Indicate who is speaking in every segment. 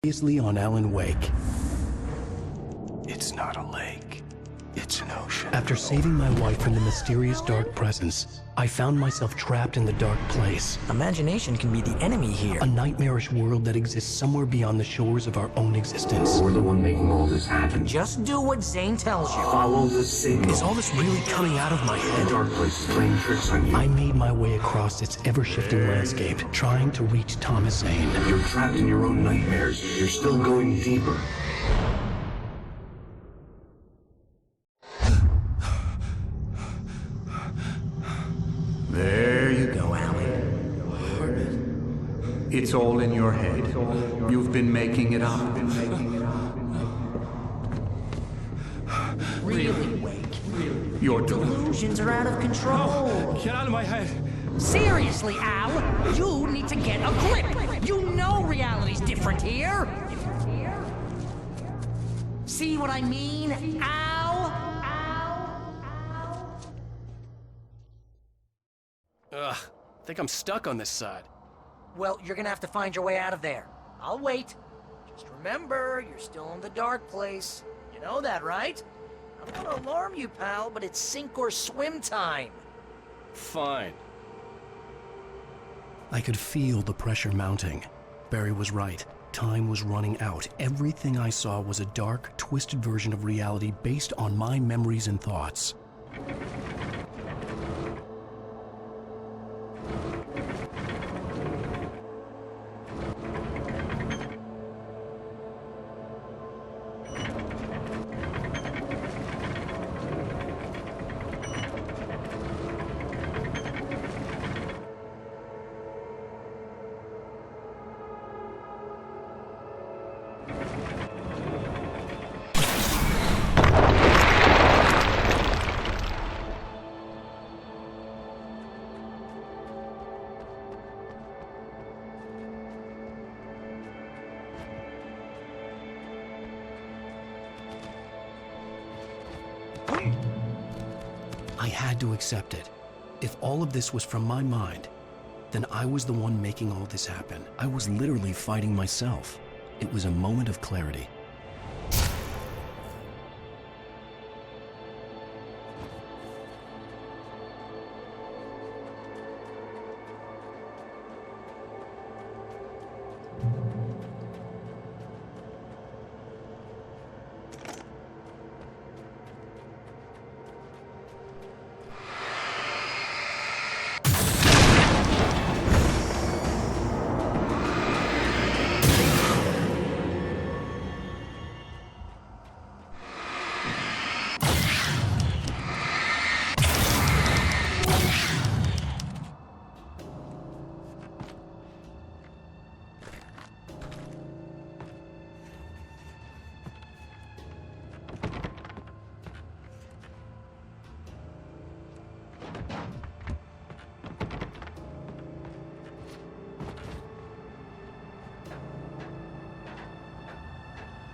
Speaker 1: Previously on Alan Wake. It's not a lake. It's an ocean. After saving my wife from the mysterious dark presence, I found myself trapped in the dark place.
Speaker 2: Imagination can be the enemy here.
Speaker 1: A nightmarish world that exists somewhere beyond the shores of our own existence.
Speaker 3: We're the one making all this happen.
Speaker 2: Just do what Zane tells you.
Speaker 3: Follow the signal.
Speaker 1: Is all this really coming out of my head?
Speaker 3: The dark place is playing tricks on you.
Speaker 1: I made my way across its ever-shifting landscape, trying to reach Thomas Zane.
Speaker 3: You're trapped in your own nightmares. You're still going deeper.
Speaker 4: There you go,
Speaker 2: Alan.
Speaker 4: It's all in your head. You've been making it up.
Speaker 2: Really, Wake?
Speaker 4: Your
Speaker 2: Delusions are out of control.
Speaker 5: Get out of my head.
Speaker 2: Seriously, Al, you need to get a grip. You know reality's different here. See what I mean, Al?
Speaker 1: Ugh, I think I'm stuck on this side.
Speaker 2: Well, you're gonna have to find your way out of there. I'll wait. Just remember, you're still in the dark place. You know that, right? I'm gonna alarm you, pal, but it's sink or swim time.
Speaker 1: Fine. I could feel the pressure mounting. Barry was right. Time was running out. Everything I saw was a dark, twisted version of reality based on my memories and thoughts. I had to accept it. If all of this was from my mind, then I was the one making all this happen. I was literally fighting myself. It was a moment of clarity.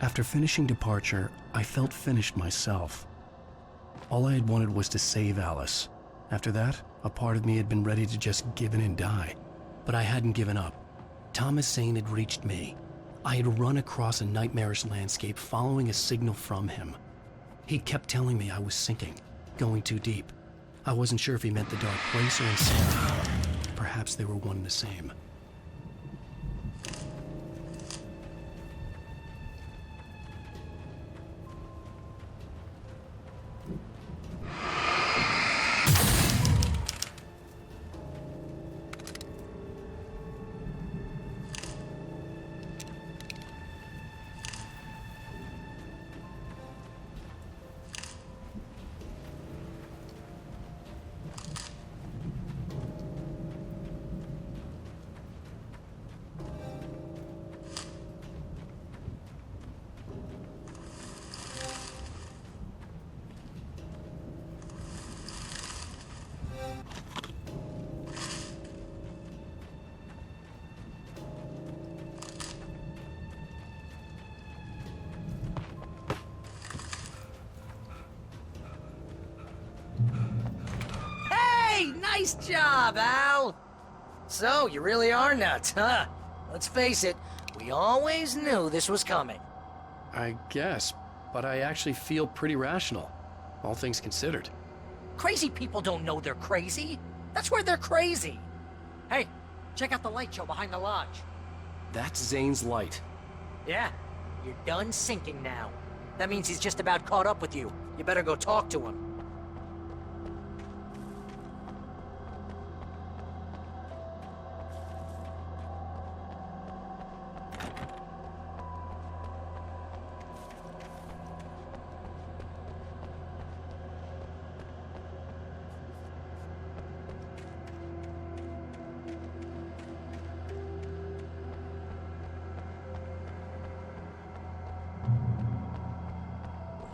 Speaker 1: After finishing Departure, I felt finished myself. All I had wanted was to save Alice. After that, a part of me had been ready to just give in and die. But I hadn't given up. Thomas Zane had reached me. I had run across a nightmarish landscape following a signal from him. He kept telling me I was sinking, going too deep. I wasn't sure if he meant the dark place or insanity. Perhaps they were one and the same.
Speaker 2: Nice job, Al! So, you really are nuts, huh? Let's face it, we She always knew this was coming.
Speaker 1: I guess, but I actually feel pretty rational, all things considered.
Speaker 2: Crazy people don't know they're crazy. That's where they're crazy. Hey, check out the light show behind the lodge.
Speaker 1: That's Zane's light.
Speaker 2: Yeah, you're done sinking now. That means he's just about caught up with you. You better go talk to him.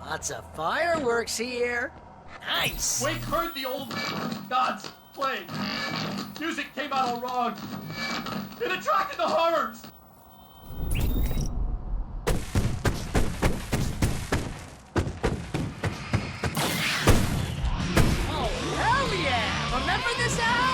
Speaker 2: Lots of fireworks here. Nice.
Speaker 5: Wake heard the old gods playing. Music came out all wrong. It attracted the horrors.
Speaker 2: Oh, hell yeah! Remember this, Al?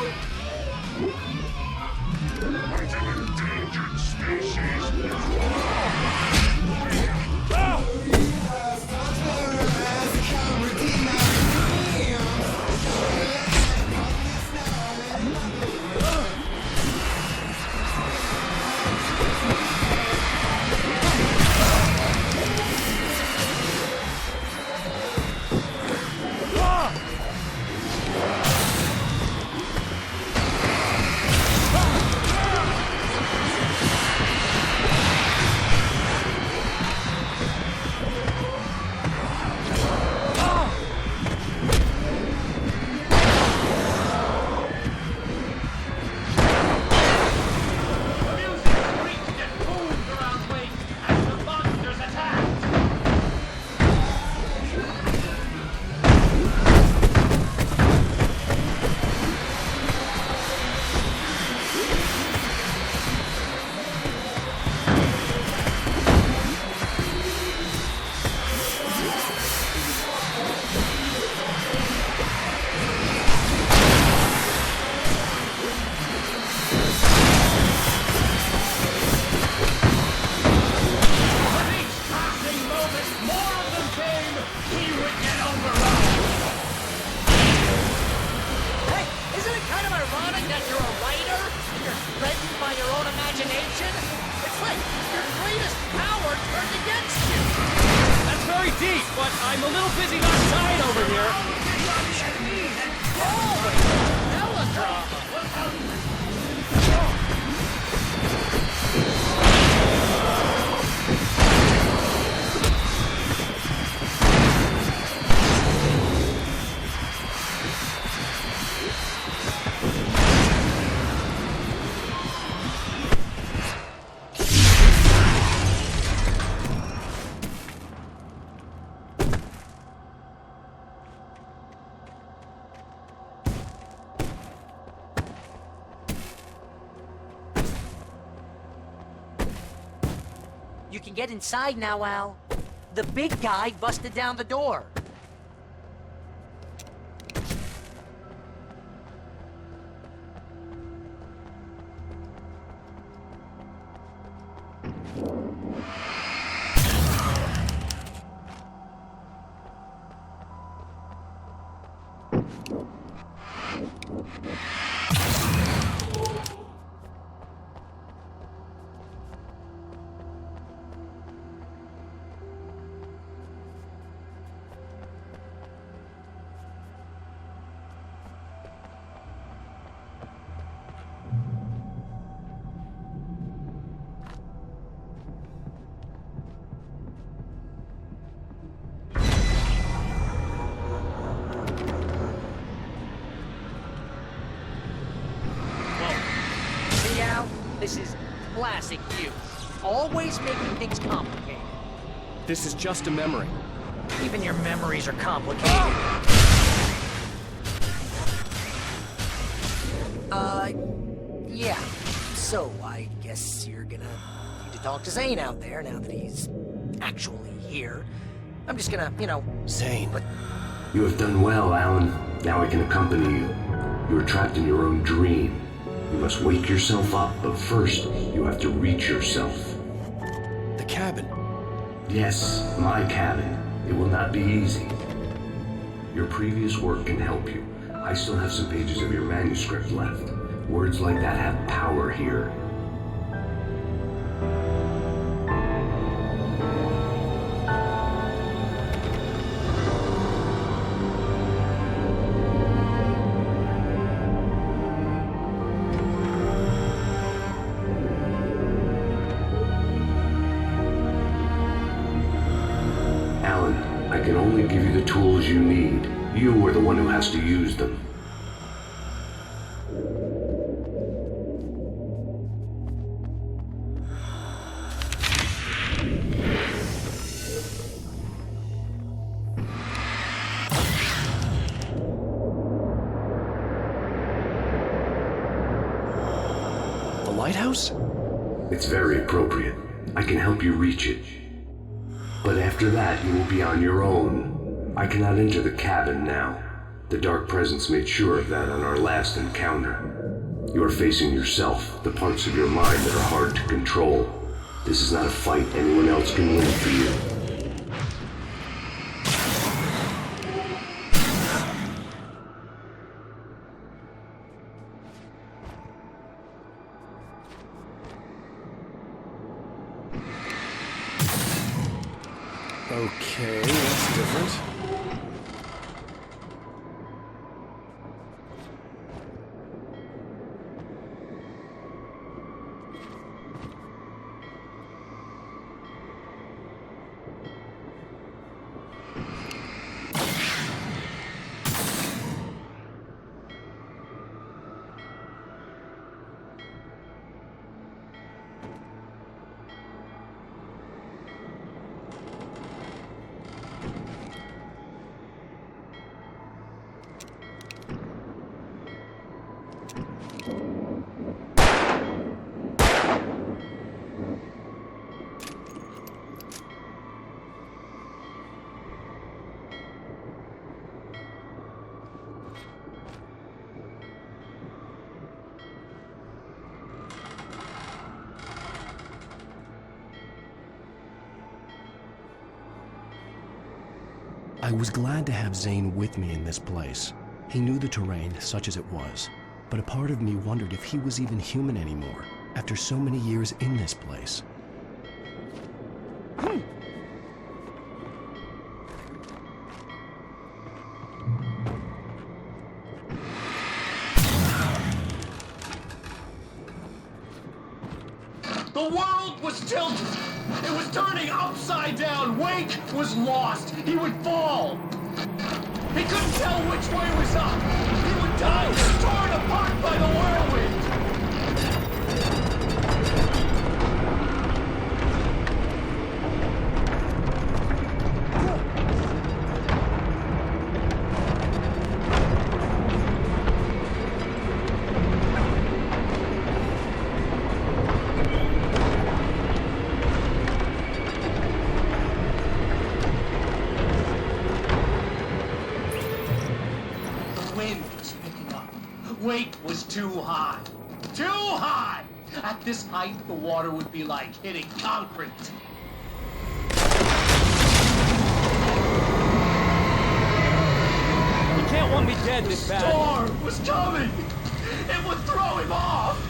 Speaker 5: But I'm a little busy outside over here.
Speaker 2: You can get inside now, Al. The big guy busted down the door. This is classic you. Always making things complicated.
Speaker 1: This is just a memory.
Speaker 2: Even your memories are complicated. Yeah. So, I guess you're gonna need to talk to Zane out there now that he's actually here. I'm just gonna,
Speaker 1: Zane.
Speaker 2: But
Speaker 3: You have done well, Alan. Now I can accompany you. You are trapped in your own dream. You must wake yourself up, but first, you have to reach yourself.
Speaker 1: cabin.
Speaker 3: Yes, my cabin. It will not be easy. Your previous work can help you. I still have some pages of your manuscript left. Words like that have power here. Alan, I can only give you the tools you need. You are the one who has to use them.
Speaker 1: The lighthouse?
Speaker 3: It's very appropriate. I can help you reach it. But after that, you will be on your own. I cannot enter the cabin now. The Dark Presence made sure of that on our last encounter. You are facing yourself, the parts of your mind that are hard to control. This is not a fight anyone else can win for you.
Speaker 1: Okay, that's different. I was glad to have Zane with me in this place. He knew the terrain, such as it was, but a part of me wondered if he was even human anymore, after so many years in this place.
Speaker 5: The world was tilted. It was turning upside down. Wake was lost. He would fall. He couldn't tell which way was up. He would die torn apart by the whirlwind. Wake was too high. Too high! At this height, the water would be like hitting concrete.
Speaker 6: You can't want me dead this bad.
Speaker 5: The storm was coming! It would throw him off!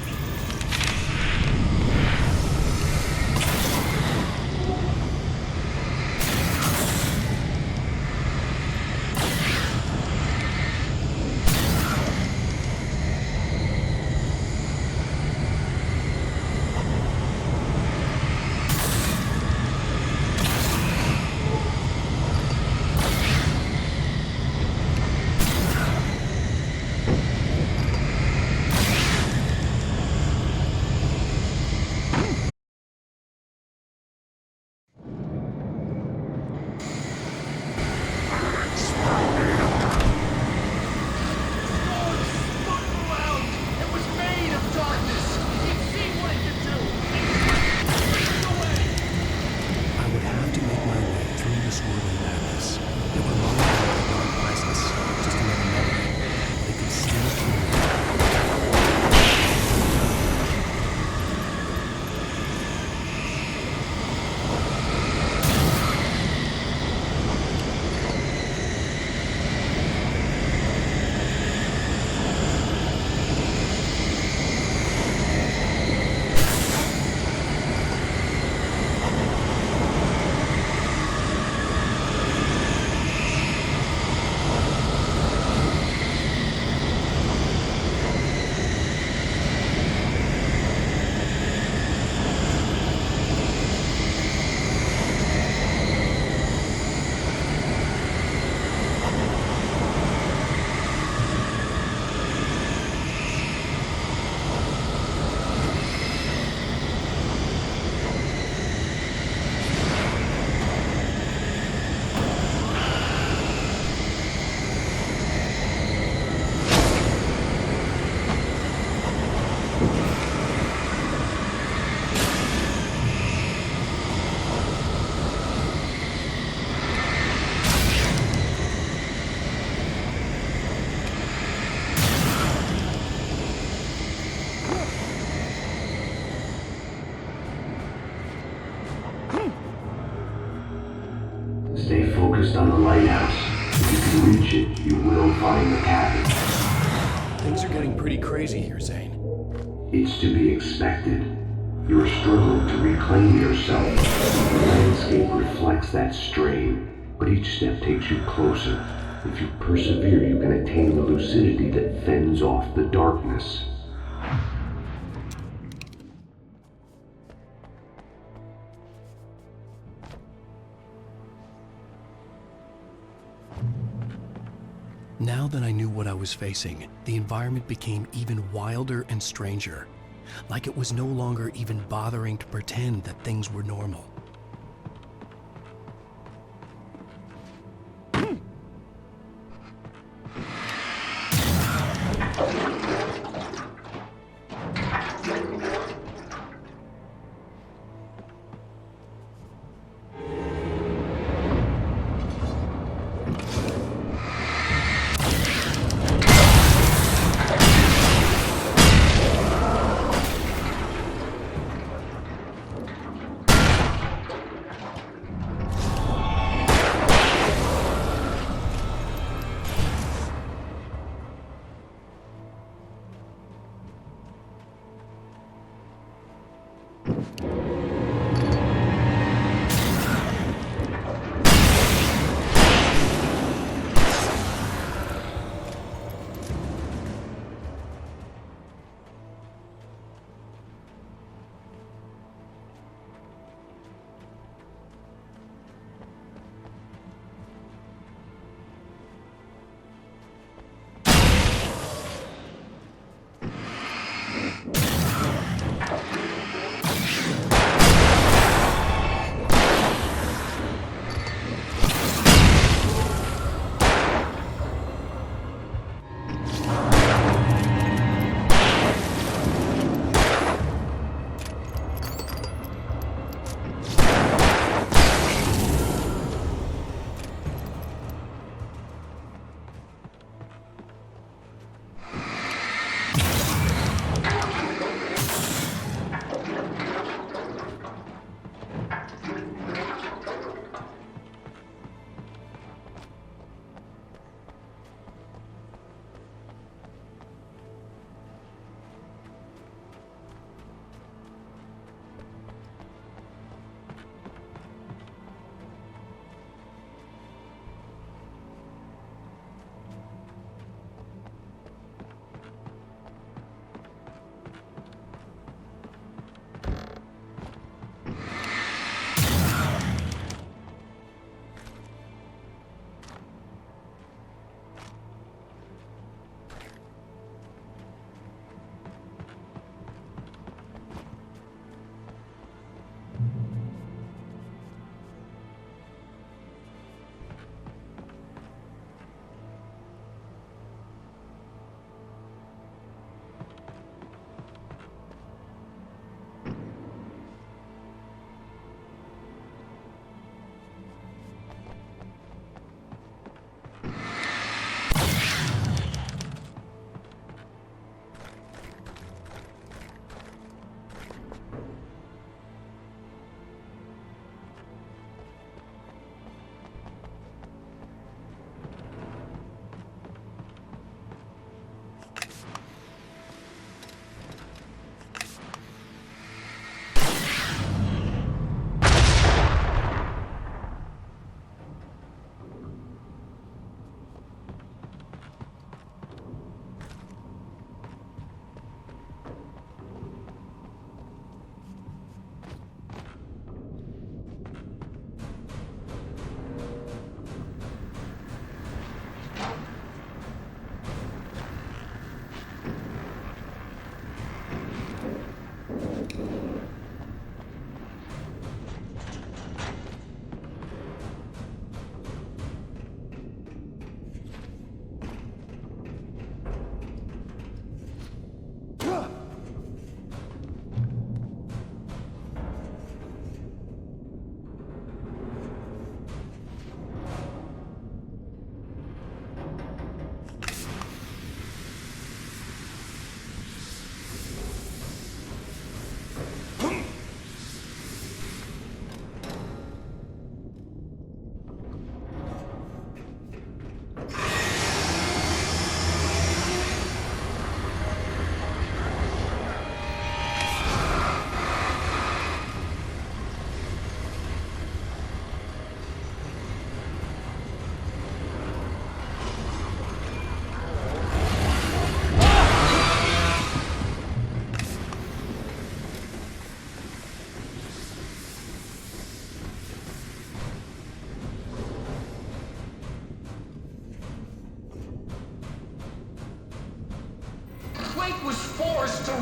Speaker 3: focused on the lighthouse. If you can reach it, you will find the cabin.
Speaker 1: Things are getting pretty crazy here, Zane.
Speaker 3: It's to be expected. You are struggling to reclaim yourself. The landscape reflects that strain, but each step takes you closer. If you persevere, you can attain the lucidity that fends off the darkness.
Speaker 1: Now that I knew what I was facing, the environment became even wilder and stranger. Like it was no longer even bothering to pretend that things were normal.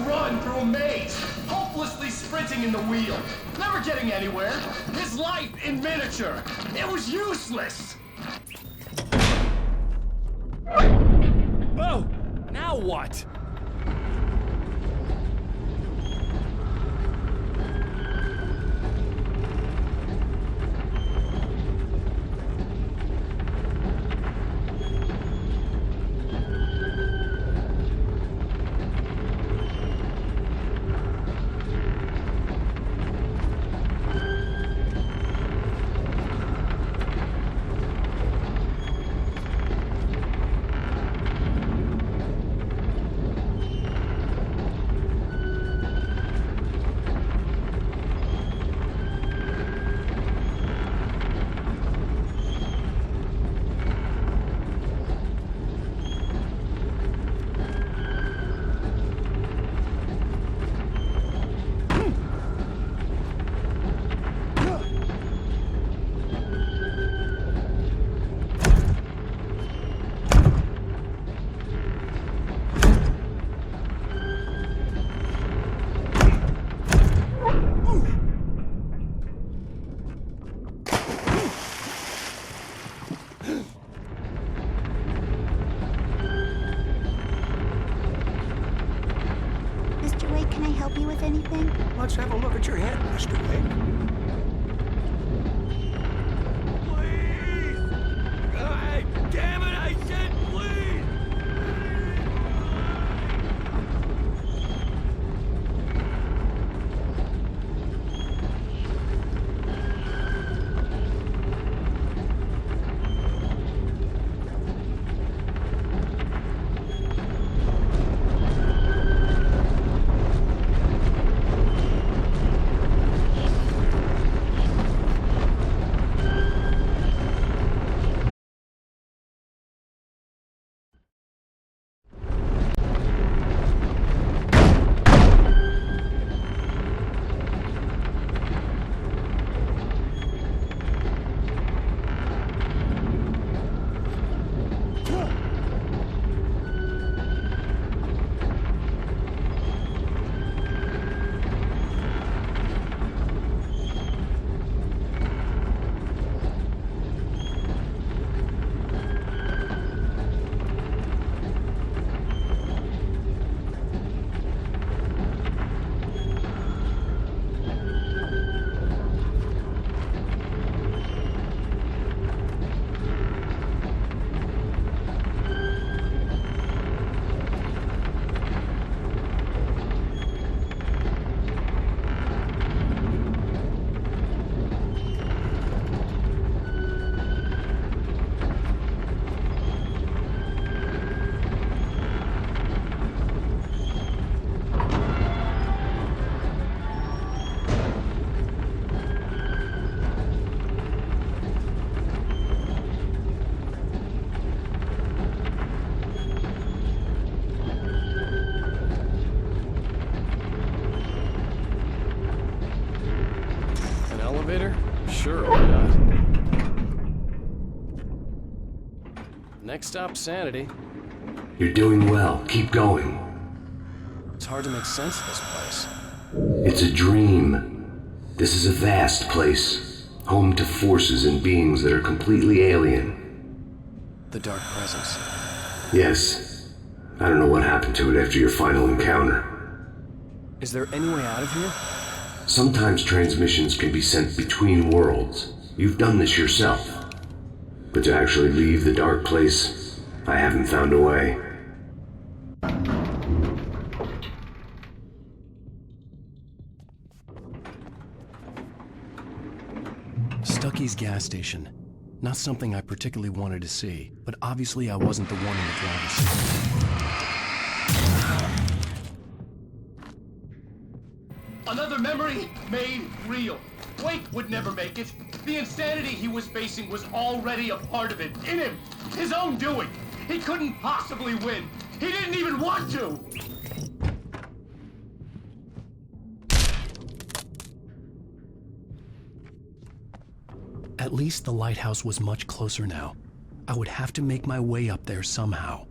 Speaker 5: run through a maze, hopelessly sprinting in the wheel, never getting anywhere. His life in miniature. It was useless.
Speaker 6: Oh! Now what?
Speaker 7: Mr. Wake, can I help you with anything?
Speaker 1: Let's have a look at your head, Mr. Wake.
Speaker 6: Please! God damn it, I said please!
Speaker 1: Elevator? Sure, why not? Next stop, Sanity.
Speaker 3: You're doing well. Keep going.
Speaker 1: It's hard to make sense of this place.
Speaker 3: It's a dream. This is a vast place, home to forces and beings that are completely alien.
Speaker 1: The Dark Presence.
Speaker 3: Yes. I don't know what happened to it after your final encounter.
Speaker 1: Is there any way out of here?
Speaker 3: Sometimes transmissions can be sent between worlds. You've done this yourself. But to actually leave the dark place, I haven't found a way.
Speaker 1: Stucky's gas station. Not something I particularly wanted to see, but obviously I wasn't the one in the driver's seat.
Speaker 5: Another memory made real. Wake would never make it. The insanity he was facing was already a part of it, in him. His own doing. He couldn't possibly win. He didn't even want to.
Speaker 1: At least the lighthouse was much closer now. I would have to make my way up there somehow.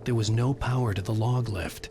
Speaker 1: There was no power to the log lift.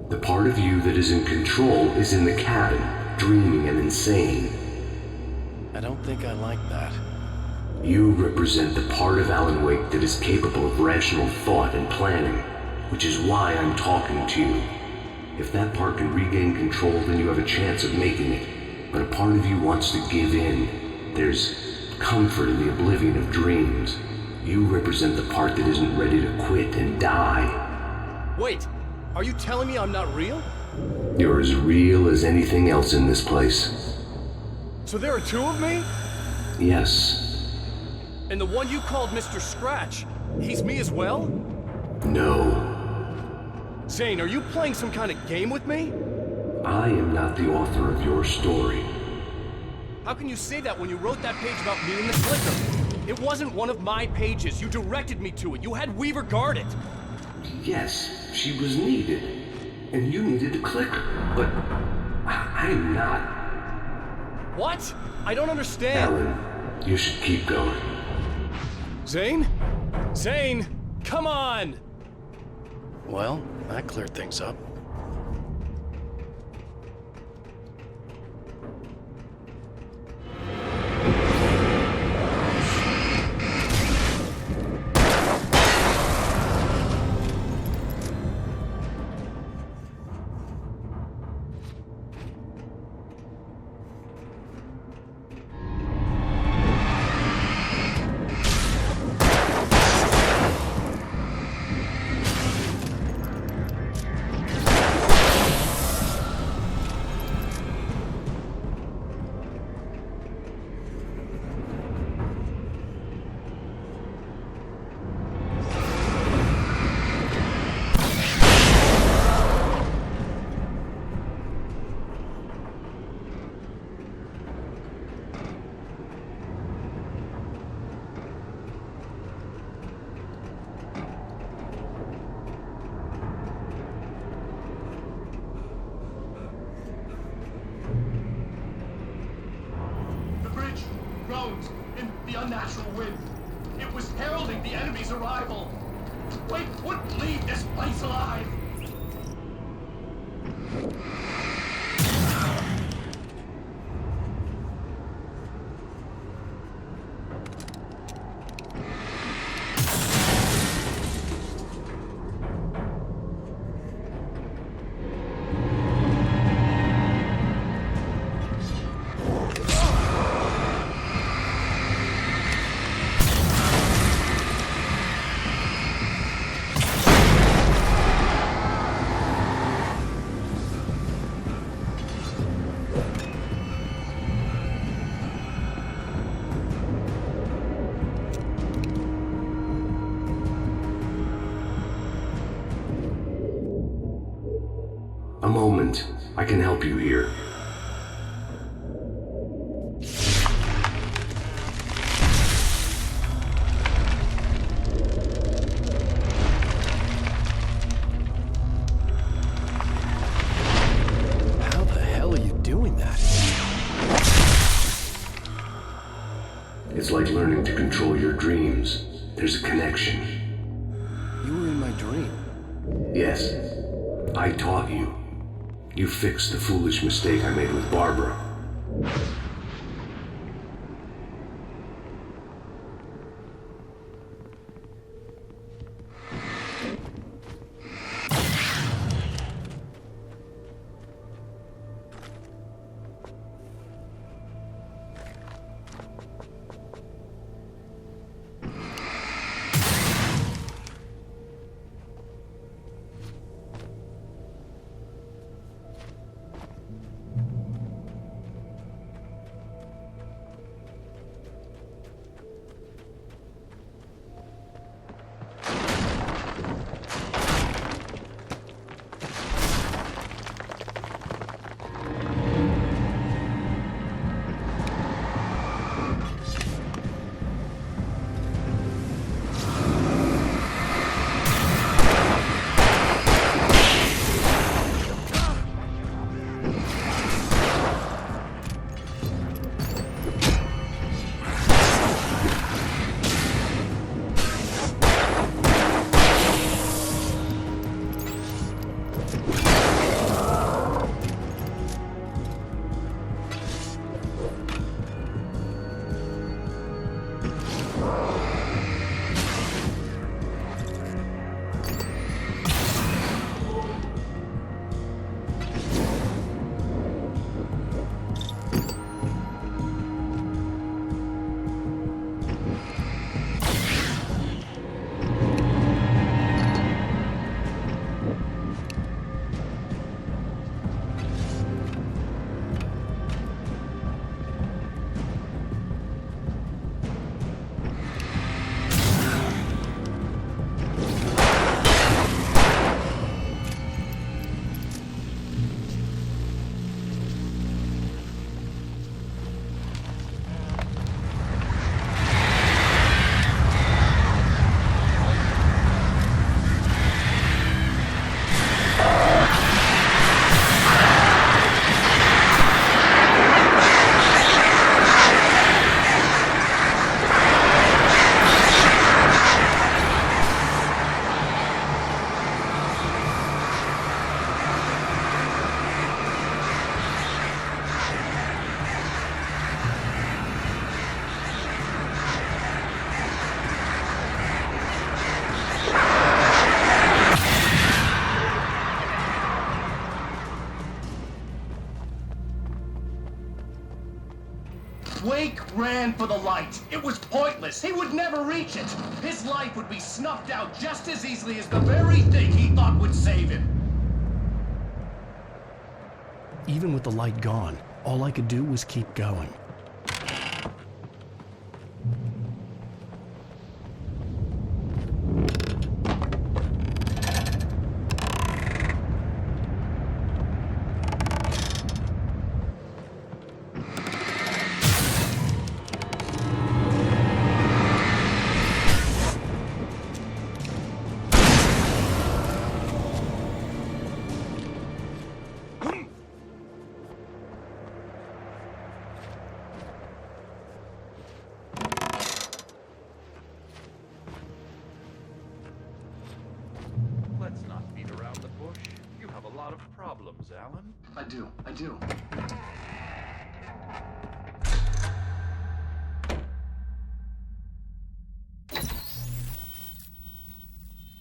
Speaker 3: The part of you that is in control is in the cabin, dreaming and insane.
Speaker 1: I don't think I like that.
Speaker 3: You represent the part of Alan Wake that is capable of rational thought and planning, which is why I'm talking to you. If that part can regain control, then you have a chance of making it. But a part of you wants to give in. There's comfort in the oblivion of dreams. You represent the part that isn't ready to quit and die.
Speaker 5: Wait, are you telling me I'm not real?
Speaker 3: You're as real as anything else in this place.
Speaker 5: So there are two of me?
Speaker 3: Yes.
Speaker 5: And the one you called Mr. Scratch, he's me as well?
Speaker 3: No.
Speaker 5: Zane, are you playing some kind of game with me?
Speaker 3: I am not the author of your story.
Speaker 5: How can you say that when you wrote that page about me and the clicker? It wasn't one of my pages. You directed me to it. You had Weaver guard it.
Speaker 3: Yes, she was needed. And you needed the clicker. But I'm not.
Speaker 5: What? I don't understand.
Speaker 3: Alan, you should keep going.
Speaker 5: Zane? Zane, come on!
Speaker 1: Well, that cleared things up.
Speaker 5: unnatural wind. It was heralding the enemy's arrival. Wake wouldn't leave this place alive.
Speaker 3: A moment. I can help you here.
Speaker 1: How the hell are you doing that?
Speaker 3: It's like learning to control your dreams. There's a connection.
Speaker 1: You were in my dream.
Speaker 3: Yes, I taught you. You fixed the foolish mistake I made with Barbara.
Speaker 5: Wake ran for the light. It was pointless. He would never reach it. His life would be snuffed out just as easily as the very thing he thought would save him.
Speaker 1: Even with the light gone, all I could do was keep going.
Speaker 5: do?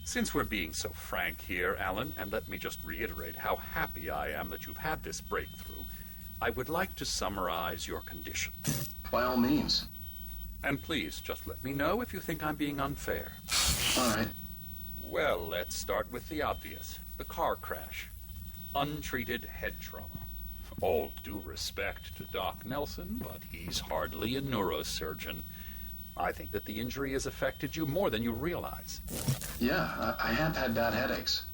Speaker 8: Since we're being so frank here, Alan, and let me just reiterate how happy I am that you've had this breakthrough, I would like to summarize your condition.
Speaker 5: By all means.
Speaker 8: And please, just let me know if you think I'm being unfair.
Speaker 5: All right.
Speaker 8: Well, let's start with the obvious. The car crash. Untreated head trauma. All due respect to Doc Nelson, but he's hardly a neurosurgeon. I think that the injury has affected you more than you realize.
Speaker 5: Yeah, I have had bad headaches.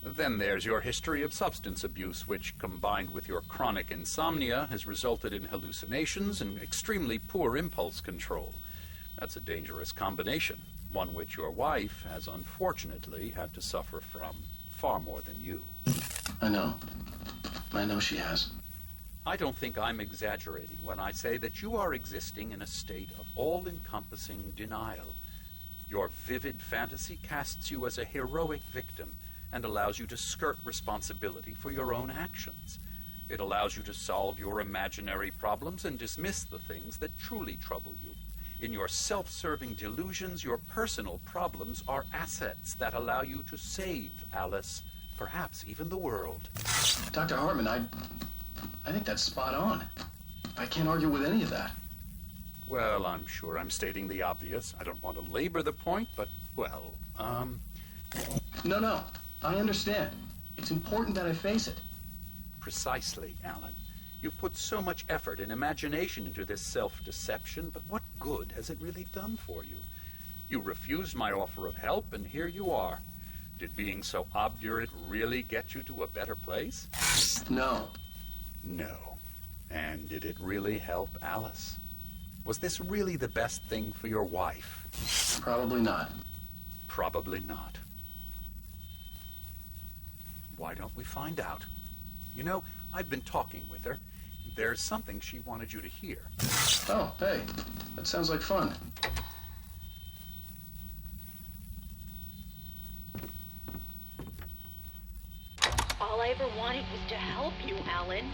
Speaker 8: Then there's your history of substance abuse, which, combined with your chronic insomnia, has resulted in hallucinations and extremely poor impulse control. That's a dangerous combination, one which your wife has unfortunately had to suffer from far more than you.
Speaker 5: I know. I know she has.
Speaker 8: I don't think I'm exaggerating when I say that you are existing in a state of all-encompassing denial. Your vivid fantasy casts you as a heroic victim and allows you to skirt responsibility for your own actions. It allows you to solve your imaginary problems and dismiss the things that truly trouble you. In your self-serving delusions, your personal problems are assets that allow you to save Alice, perhaps even the world.
Speaker 5: Dr. Hartman, I think that's spot on. I can't argue with any of that.
Speaker 8: Well, I'm sure I'm stating the obvious. I don't want to labor the point, but, well,
Speaker 5: No, I understand. It's important that I face it.
Speaker 8: Precisely, Alan. You've put so much effort and imagination into this self-deception, but what good has it really done for you? You refused my offer of help, and here you are. Did being so obdurate really get you to a better place?
Speaker 5: No.
Speaker 8: No. And did it really help Alice? Was this really the best thing for your wife?
Speaker 5: Probably not.
Speaker 8: Probably not. Why don't we find out? You know, I've been talking with her. There's something she wanted you to hear.
Speaker 5: Oh, hey. That sounds like fun.
Speaker 9: All I ever wanted was to help you, Alan.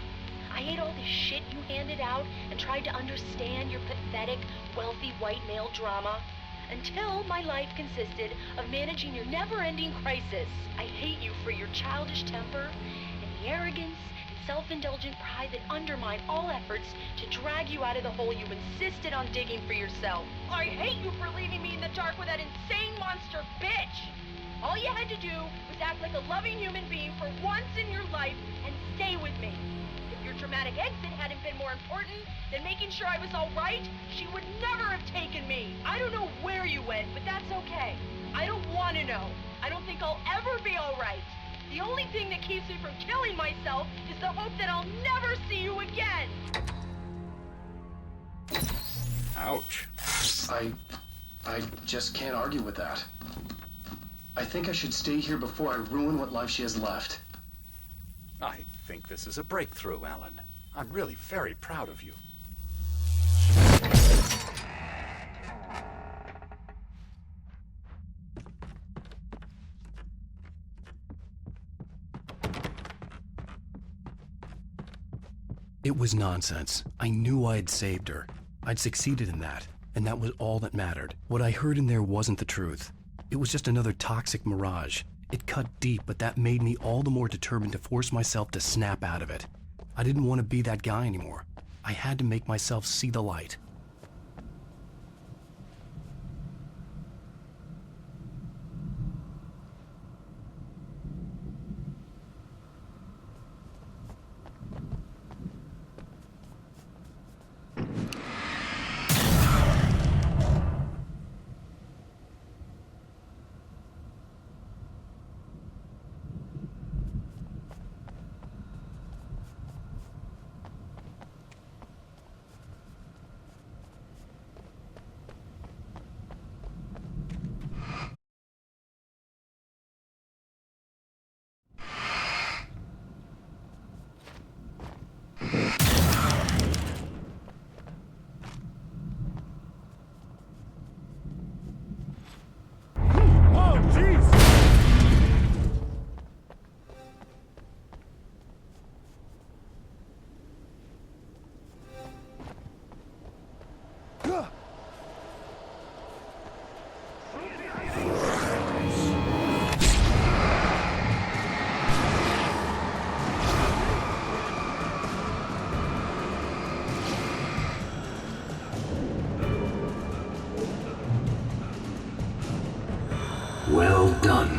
Speaker 9: I ate all the shit you handed out and tried to understand your pathetic, wealthy white male drama. Until my life consisted of managing your never-ending crisis. I hate you for your childish temper and the arrogance and self-indulgent pride that undermine all efforts to drag you out of the hole you insisted on digging for yourself. I hate you for leaving me in the dark with that insane monster bitch! All you had to do was act like a loving human being for once in your life and stay with me. If your dramatic exit hadn't been more important than making sure I was all right, she would never have taken me. I don't know where you went, but that's okay. I don't want to know. I don't think I'll ever be all right. The only thing that keeps me from killing myself is the hope that I'll never see you again.
Speaker 8: Ouch.
Speaker 5: I just can't argue with that. I think I should stay here before I ruin what life she has left.
Speaker 8: I think this is a breakthrough, Alan. I'm really very proud of you.
Speaker 1: It was nonsense. I knew I had saved her. I'd succeeded in that, and that was all that mattered. What I heard in there wasn't the truth. It was just another toxic mirage. It cut deep, but that made me all the more determined to force myself to snap out of it. I didn't want to be that guy anymore. I had to make myself see the light.
Speaker 3: done.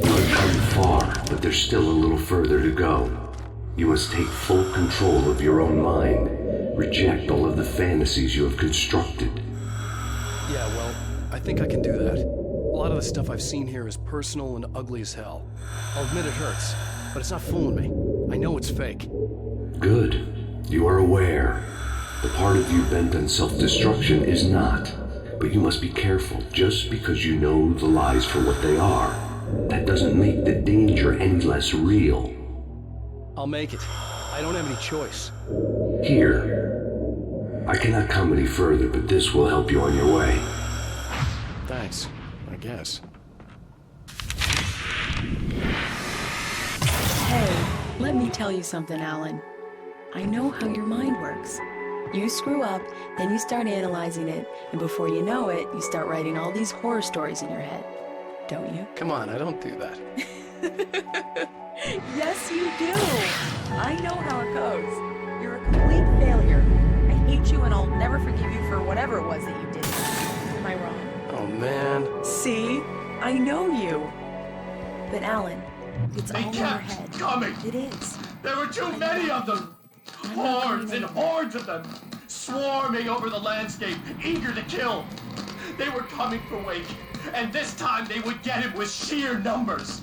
Speaker 3: You have come far, but there's still a little further to go. You must take full control of your own mind. Reject all of the fantasies you have constructed.
Speaker 1: Yeah, well, I think I can do that. A lot of the stuff I've seen here is personal and ugly as hell. I'll admit it hurts, but it's not fooling me. I know it's fake.
Speaker 3: Good. You are aware. The part of you bent on self-destruction is not. But you must be careful. Just because you know the lies for what they are, that doesn't make the danger any less real.
Speaker 1: I'll make it. I don't have any choice.
Speaker 3: Here. I cannot come any further, but this will help you on your way.
Speaker 1: Thanks, I guess.
Speaker 10: Hey, let me tell you something, Alan. I know how your mind works. You screw up, then you start analyzing it, and before you know it, you start writing all these horror stories in your head. Don't you?
Speaker 1: Come on, I don't do that.
Speaker 10: Yes, you do. I know how it goes. You're a complete failure. I hate you, and I'll never forgive you for whatever it was that you did. Am I wrong?
Speaker 1: Oh, man.
Speaker 10: See? I know you. But Alan, it's
Speaker 5: They
Speaker 10: all in your
Speaker 5: kept
Speaker 10: head.
Speaker 5: coming.
Speaker 10: It is.
Speaker 5: There were too many of them. Hordes and hordes of them, swarming over the landscape, eager to kill. They were coming for Wake, and this time they would get him with sheer numbers.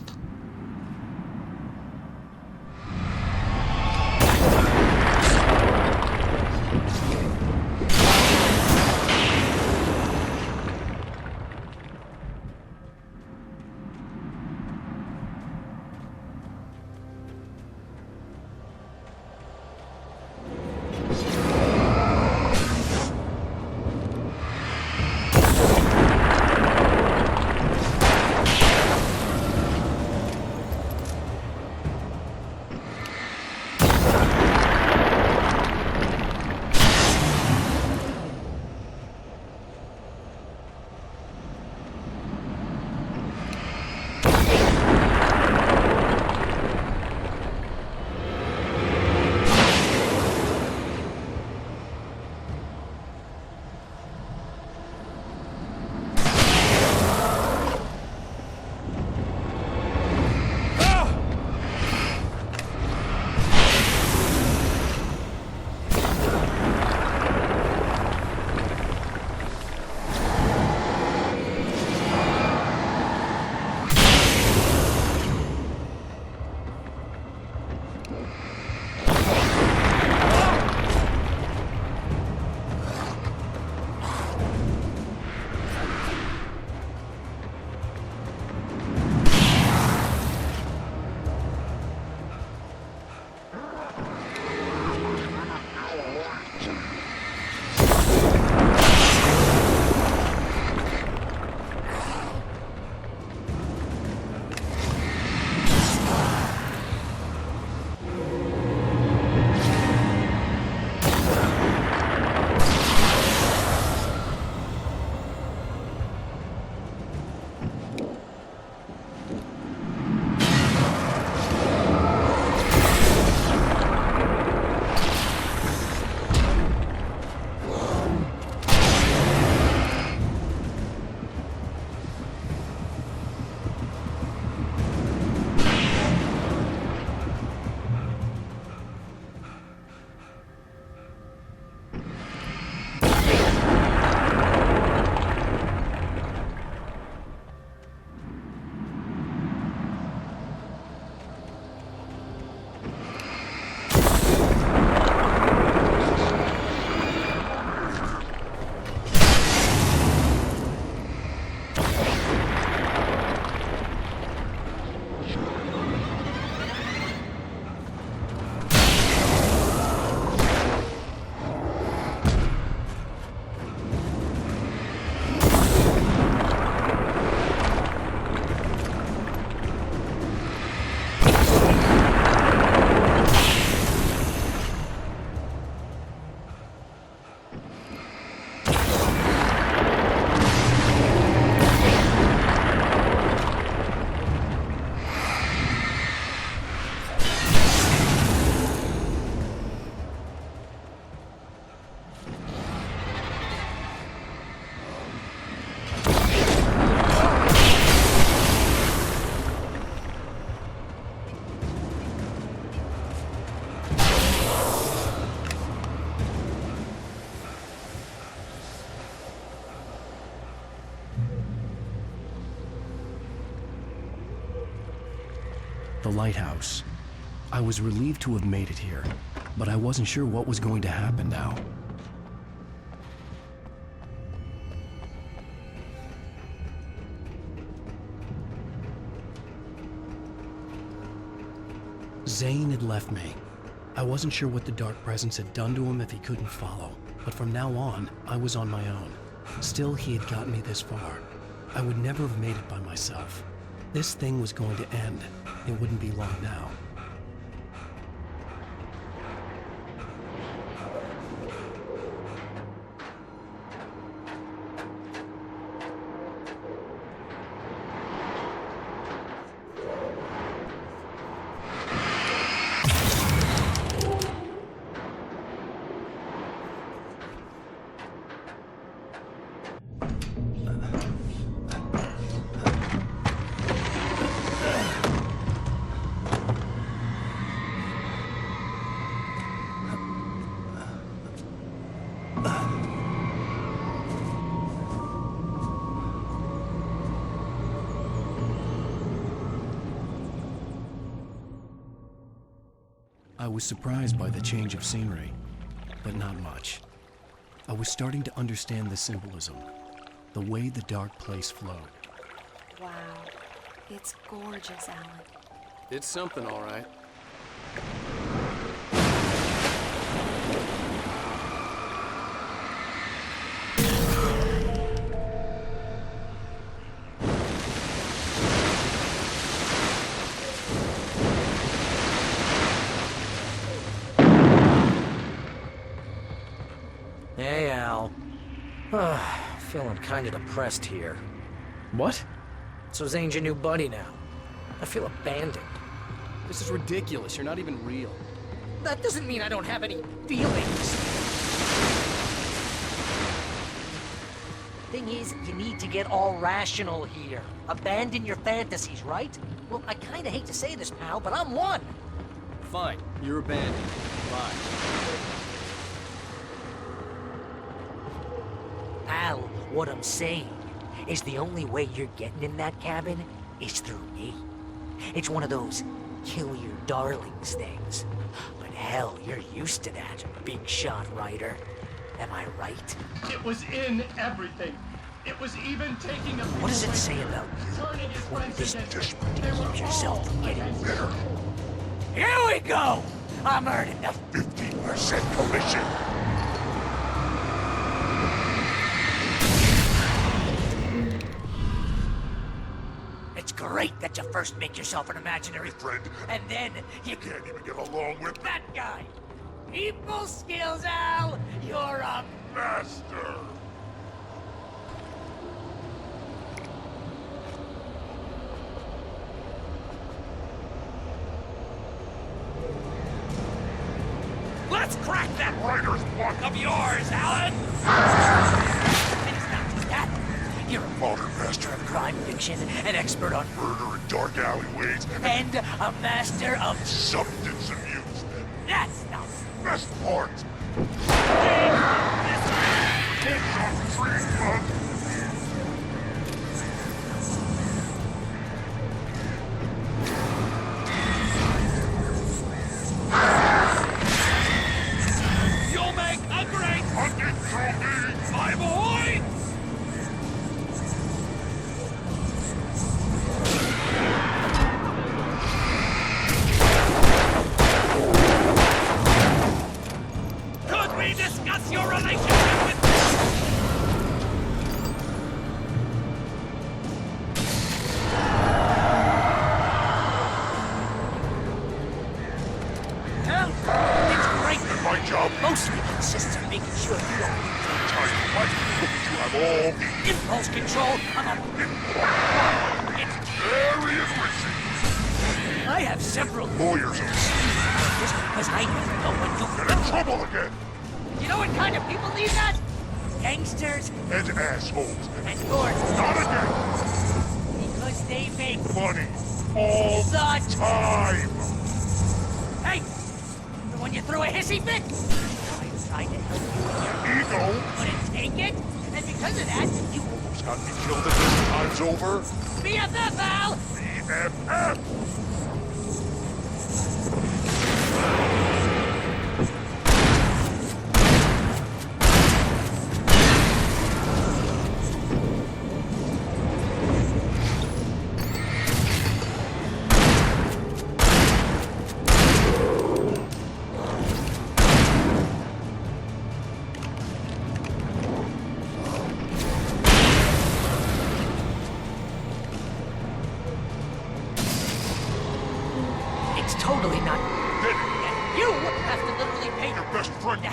Speaker 1: the lighthouse. I was relieved to have made it here, but I wasn't sure what was going to happen now. Zane had left me. I wasn't sure what the Dark Presence had done to him if he couldn't follow, but from now on, I was on my own. Still, he had gotten me this far. I would never have made it by myself. This thing was going to end. It wouldn't be long now. I was surprised by the change of scenery, but not much. I was starting to understand the symbolism, the way the dark place flowed.
Speaker 10: Wow. It's gorgeous, Alan.
Speaker 11: It's something, all right.
Speaker 2: Hey, Al. Feeling kinda depressed here.
Speaker 11: What?
Speaker 2: So Zane's your new buddy now. I feel abandoned.
Speaker 11: This is ridiculous. You're not even real.
Speaker 2: That doesn't mean I don't have any feelings. Thing is, you need to get all rational here. Abandon your fantasies, right? Well, I kinda hate to say this, pal, but I'm one.
Speaker 11: Fine. You're abandoned. Bye.
Speaker 2: Al, what I'm saying is the only way you're getting in that cabin is through me. It's one of those kill your darlings things. But hell, you're used to that, big shot writer. Am I right?
Speaker 5: It was in everything. It was even taking a...
Speaker 2: What does it say about
Speaker 5: turning his
Speaker 2: you?
Speaker 5: friends
Speaker 2: This
Speaker 5: against
Speaker 2: desperate
Speaker 5: him.
Speaker 2: to
Speaker 5: They were
Speaker 2: keep yourself
Speaker 5: all
Speaker 2: from getting
Speaker 5: against
Speaker 2: better.
Speaker 5: him.
Speaker 2: Here we go! I'm earning the
Speaker 12: 50% commission.
Speaker 2: It's great that you first make yourself an imaginary
Speaker 12: Friend,
Speaker 2: and then you
Speaker 12: can't even get along with
Speaker 2: that guy. People skills, Al. You're a
Speaker 12: master.
Speaker 2: Let's crack that
Speaker 12: Writer's block
Speaker 2: of yours, Alan! And it's not just that. You're a
Speaker 12: modern master
Speaker 2: of crime fiction, an expert on
Speaker 12: murder in dark alleyways,
Speaker 2: and a master of
Speaker 12: substance abuse.
Speaker 2: that's not
Speaker 12: Best part. It's a free club.
Speaker 6: You'll make a great
Speaker 12: Hunting trophy.
Speaker 6: my boy! Could we discuss your relationship with...
Speaker 2: Well, it's great.
Speaker 12: My job
Speaker 2: Mostly consists of making sure you don't
Speaker 12: time to fight. You have all the
Speaker 2: impulse control. It's
Speaker 12: very enriching.
Speaker 2: I have several
Speaker 12: Lawyers are
Speaker 2: just because I never know when
Speaker 12: in
Speaker 2: you
Speaker 12: trouble again.
Speaker 2: You know what kind of people need that? Gangsters
Speaker 12: And assholes.
Speaker 2: and yours.
Speaker 12: Not again.
Speaker 2: Because they make
Speaker 12: Money. All the
Speaker 2: the
Speaker 12: time.
Speaker 2: Hey! The one you threw a hissy fit? I tried to help you with your
Speaker 12: Ego.
Speaker 2: couldn't take it, and because of that, you
Speaker 12: Almost got me killed a dozen times over.
Speaker 2: BFF, Al!
Speaker 12: BFF.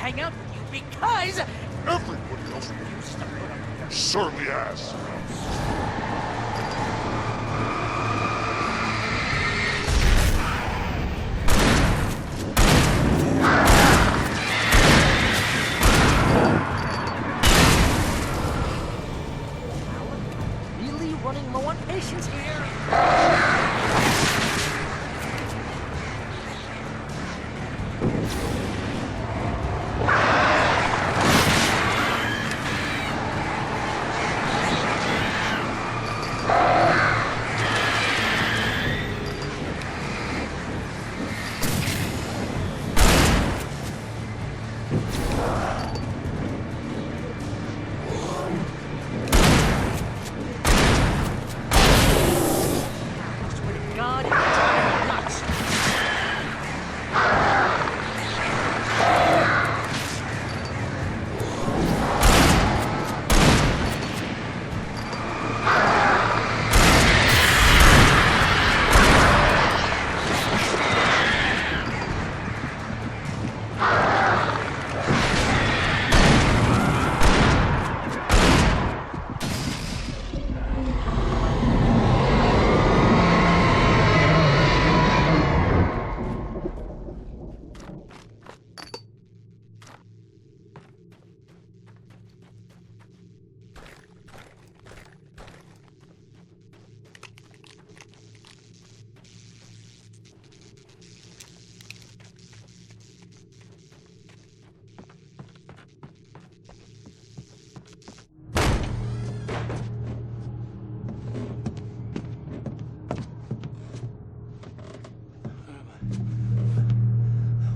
Speaker 2: hang out with you because...
Speaker 12: Everybody else certainly has.
Speaker 2: Really running low on patience here. God, it's driving me nuts.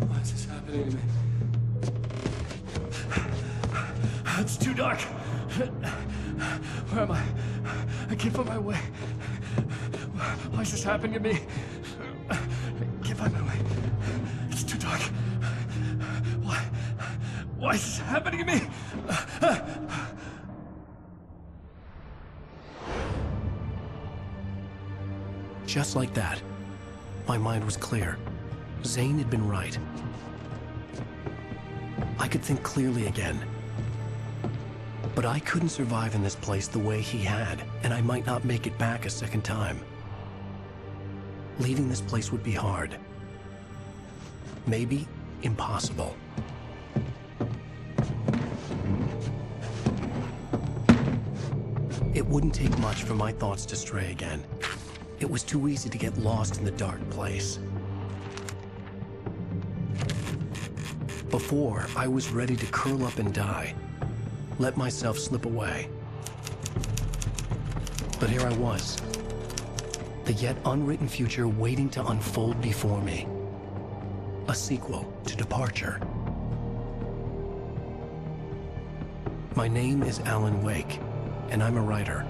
Speaker 1: Why is this happening to me? It's too dark. Where am I? I can't find my way. Why is this happening to me? I can't find my way. It's too dark. Why is this happening to me? Just like that, my mind was clear. Zane had been right. I could think clearly again. But I couldn't survive in this place the way he had, and I might not make it back a second time. Leaving this place would be hard. Maybe impossible. It wouldn't take much for my thoughts to stray again. It was too easy to get lost in the dark place. Before, I was ready to curl up and die, let myself slip away. But here I was, the yet unwritten future waiting to unfold before me. A sequel to Departure. My name is Alan Wake, and I'm a writer.